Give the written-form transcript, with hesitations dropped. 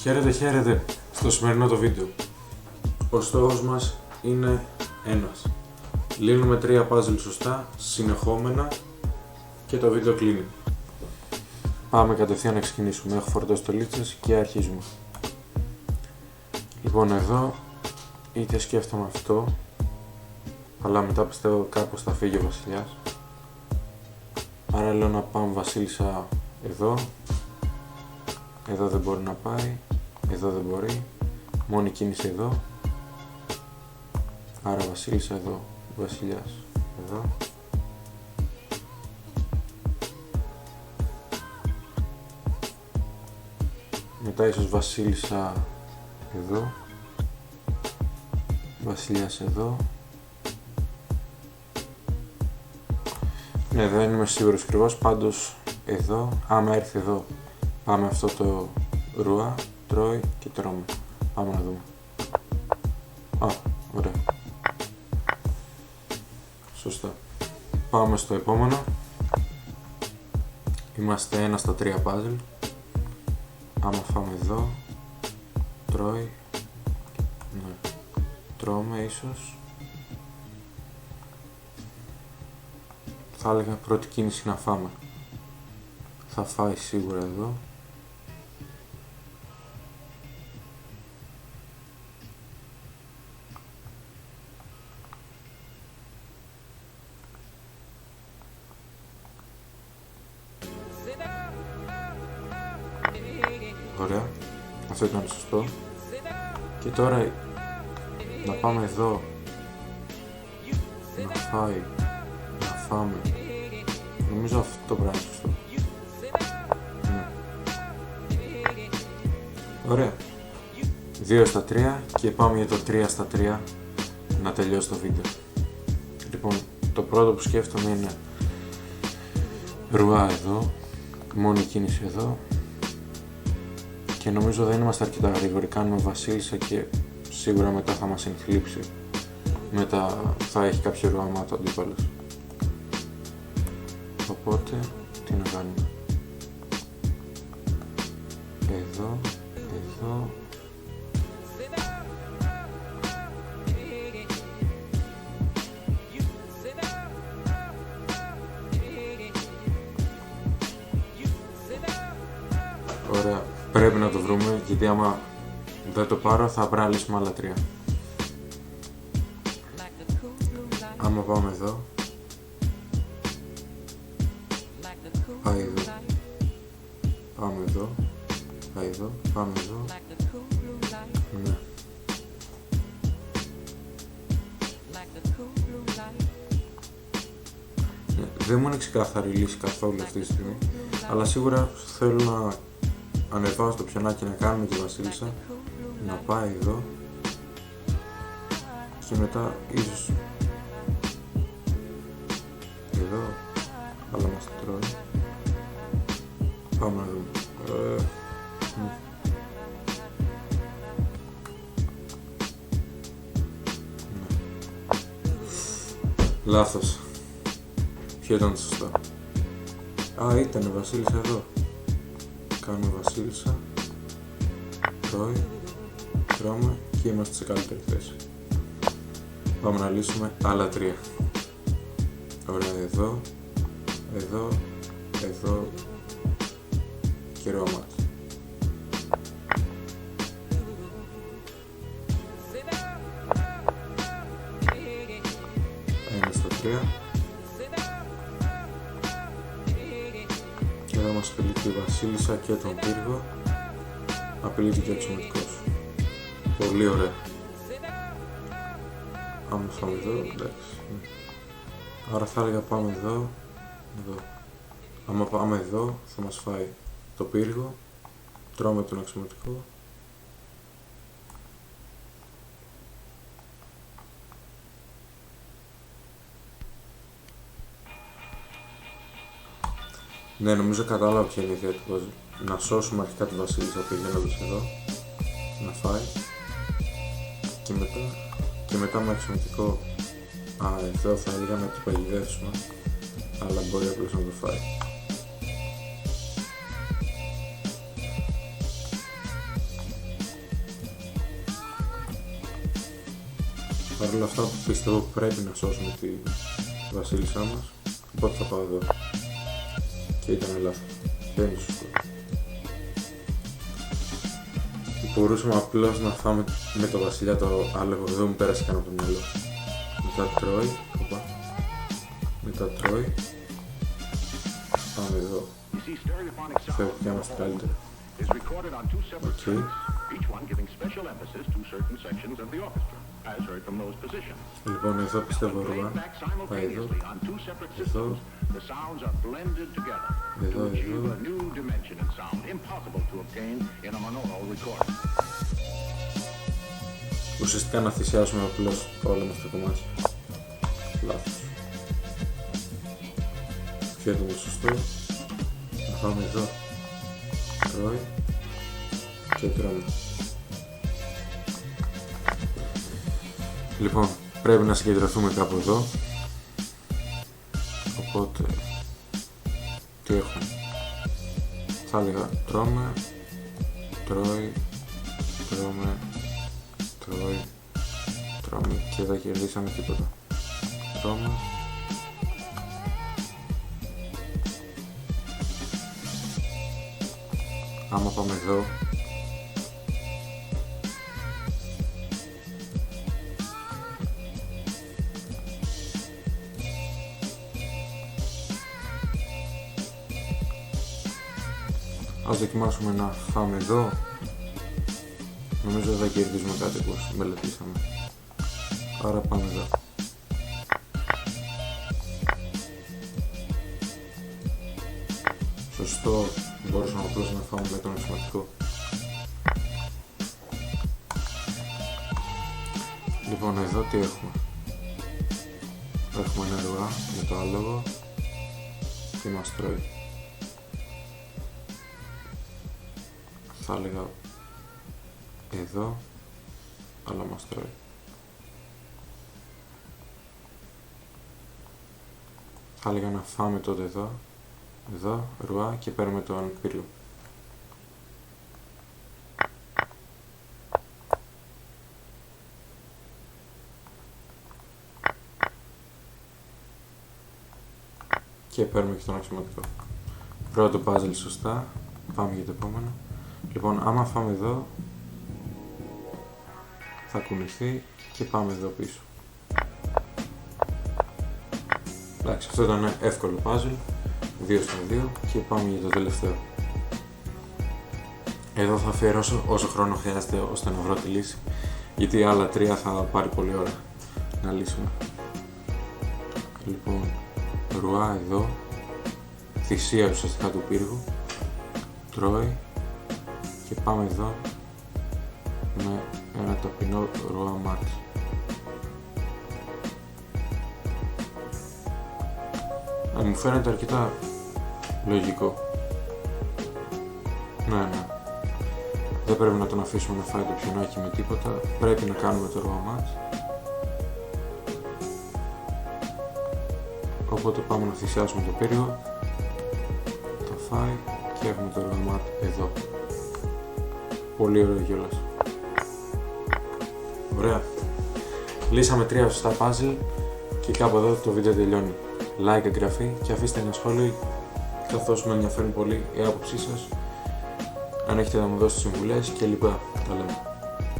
Χαίρετε, χαίρετε στο σημερινό το βίντεο. Ο στόχος μας είναι ένας. Λύνουμε 3 puzzle σωστά, συνεχόμενα και το βίντεο κλείνει. Πάμε κατευθείαν να ξεκινήσουμε. Έχω φορτώσει το λίτσες και αρχίζουμε. Λοιπόν, εδώ είτε σκέφτομαι αυτό, αλλά μετά πιστεύω κάπως θα φύγει ο βασιλιάς. Άρα λέω να πάμε βασίλισσα εδώ. Εδώ δεν μπορεί να πάει. Εδώ δεν μπορεί. Μόνη κίνηση εδώ. Άρα βασίλισσα εδώ. Βασιλιάς εδώ. Μετά ίσως βασίλισσα εδώ. Βασιλιάς εδώ. Ναι, δεν είμαι σίγουρος ακριβώς, πάντως εδώ, άμα έρθει εδώ, πάμε αυτό το ρουά, τρώει και τρώμε. Πάμε να δούμε. Α, ωραία. Σωστά. Πάμε στο επόμενο. Είμαστε 1 στα 3 puzzle. Άμα φάμε εδώ, τρώει. Ναι. Τρώμε ίσως. Θα έλεγα πρώτη κίνηση να φάμε. Θα φάει σίγουρα εδώ. Ωραία. Αυτό ήταν σωστό. Και τώρα να πάμε εδώ. Να φάει. Να φάμε. Νομίζω αυτό το πράγμα είναι σωστό. Ναι. Ωραία. 2 στα 3 και πάμε για το 3 στα 3 να τελειώσει το βίντεο. Λοιπόν, το πρώτο που σκέφτομαι είναι ρουά εδώ, μόνη κίνηση εδώ και νομίζω δεν είμαστε αρκετά γρήγοροι, κάνουμε βασίλισσα και σίγουρα μετά θα μας ενθλίψει. Μετά θα έχει κάποιο ρουάμα το αντίπαλος. Οπότε, τι να κάνουμε. Εδώ, εδώ. Ωραία, πρέπει να το βρούμε, γιατί άμα δεν το πάρω θα πρέπει να λύσουμε άλλα 3. Άμα πάμε εδώ, πάει εδώ, πάμε εδώ, πάει εδώ, πάμε εδώ, ναι. Δεν μου είναι ξεκάθαρη η λύση καθόλου αυτή τη στιγμή, αλλά σίγουρα θέλω να ανεβάσω το πιονάκι να κάνουμε τη βασίλισσα, να πάει εδώ και μετά ίσως εδώ, αλλά μας το τρώει. Πάμε να δούμε. Λάθος. Ποιο ήταν το σωστό? Α, ήταν βασίλισσα εδώ. Κάνουμε βασίλισσα. Τρώει. Τρώμε και είμαστε σε καλύτερη θέση. Πάμε να λύσουμε άλλα 3. Ωραία, εδώ. Εδώ. Εδώ. Και ρουαμάτ. 1 στα 3. Και εδώ μας απειλεί η βασίλισσα και τον πύργο. Απειλείται και ο εξωματικός. Πολύ ωραία. Άμα φάμε εδώ, εντάξει. Άρα θα έλεγα πάμε εδώ. Εδώ. Άμα πάμε εδώ θα μας φάει το πύργο. Τρώμε τον αξιωματικό. Ναι, νομίζω κατάλαβα ποια είναι η ιδέα του puzzle. Να σώσουμε αρχικά τη βασίλισσα πηγαίνοντας εδώ. Να φάει. Και μετά με αξιωματικό. Α, εδώ θα έλεγα να το παγιδεύσουμε. Αλλά μπορεί απλώς να το φάει. Παρ' όλα αυτά πιστεύω πρέπει να σώσουμε τη βασίλισσά μας, οπότε θα πάω εδώ. Και ήταν λάθος. Δεν είναι σωστό. Μπορούσαμε απλώς να φάμε με το βασιλιά το άλογο, δεν μου πέρασε καν από το μυαλό. Μετά τρώει, μετά τρώει. Πάμε εδώ. Φεύγω και είμαστε καλύτερα. Οκ. Λοιπόν, εδώ πιστεύω ρουά. Πάει εδώ. Εδώ. Εδώ, εδώ. Ουσιαστικά να θυσιάσουμε απλώς όλα μας τα κομμάτια. Λάθος. Ποιο είναι το σωστό? Να πάμε εδώ. Τρώει. Και τρώμε. Λοιπόν, πρέπει να συγκεντρωθούμε κάπου εδώ. Οπότε, τι έχουμε? Θα έλεγα τρώμε, τρώει, τρώμε, τρώει, τρώμε και δεν κερδίσαμε τίποτα. Τρώμε. Άμα πάμε εδώ, ας δοκιμάσουμε να φάμε εδώ. Νομίζω δεν κερδίζουμε κάτι όπως μελετήσαμε. Άρα πάμε εδώ. Σωστό, μπορούσαμε απλώς να φάμε με τον αξιωματικό. Λοιπόν, εδώ τι έχουμε? Έχουμε ένα ρουά με το άλογο και μας τρώει. Θα έλεγα εδώ, αλλά μας τρώει. Θα έλεγα να φάμε τότε εδώ, ρουά και παίρνουμε το ανεκπύριο. Και παίρνουμε και τον αξιωματικό. Πρώτο puzzle σωστά, πάμε για το επόμενο. Λοιπόν, άμα φάμε εδώ, θα κουνηθεί και πάμε εδώ πίσω. Εντάξει, αυτό ήταν εύκολο puzzle, 2 στα 2 και πάμε για το τελευταίο. Εδώ θα αφιερώσω όσο χρόνο χρειάζεται ώστε να βρω τη λύση, γιατί άλλα 3 θα πάρει πολλή ώρα να λύσουμε. Λοιπόν, ρουά εδώ, θυσία ουσιαστικά του πύργου, τρώει και πάμε εδώ με ένα ταπεινό ρουά μάτι. Μου φαίνεται αρκετά λογικό. Ναι. Δεν πρέπει να τον αφήσουμε να φάει το πιονάκι με τίποτα. Πρέπει να κάνουμε το ρουά μάτι. Οπότε πάμε να θυσιάσουμε το πύργο. Θα φάει και έχουμε το ρουά μάτι εδώ. Πολύ ωραίο κιόλας. Ωραία. Λύσαμε 3 σωστά puzzle και κάπου εδώ το βίντεο τελειώνει. Like, εγγραφή και αφήστε ένα σχόλιο καθώς με ενδιαφέρουν πολύ η άποψή σας. Αν έχετε να μου δώσετε συμβουλές και λοιπά. Τα λέμε.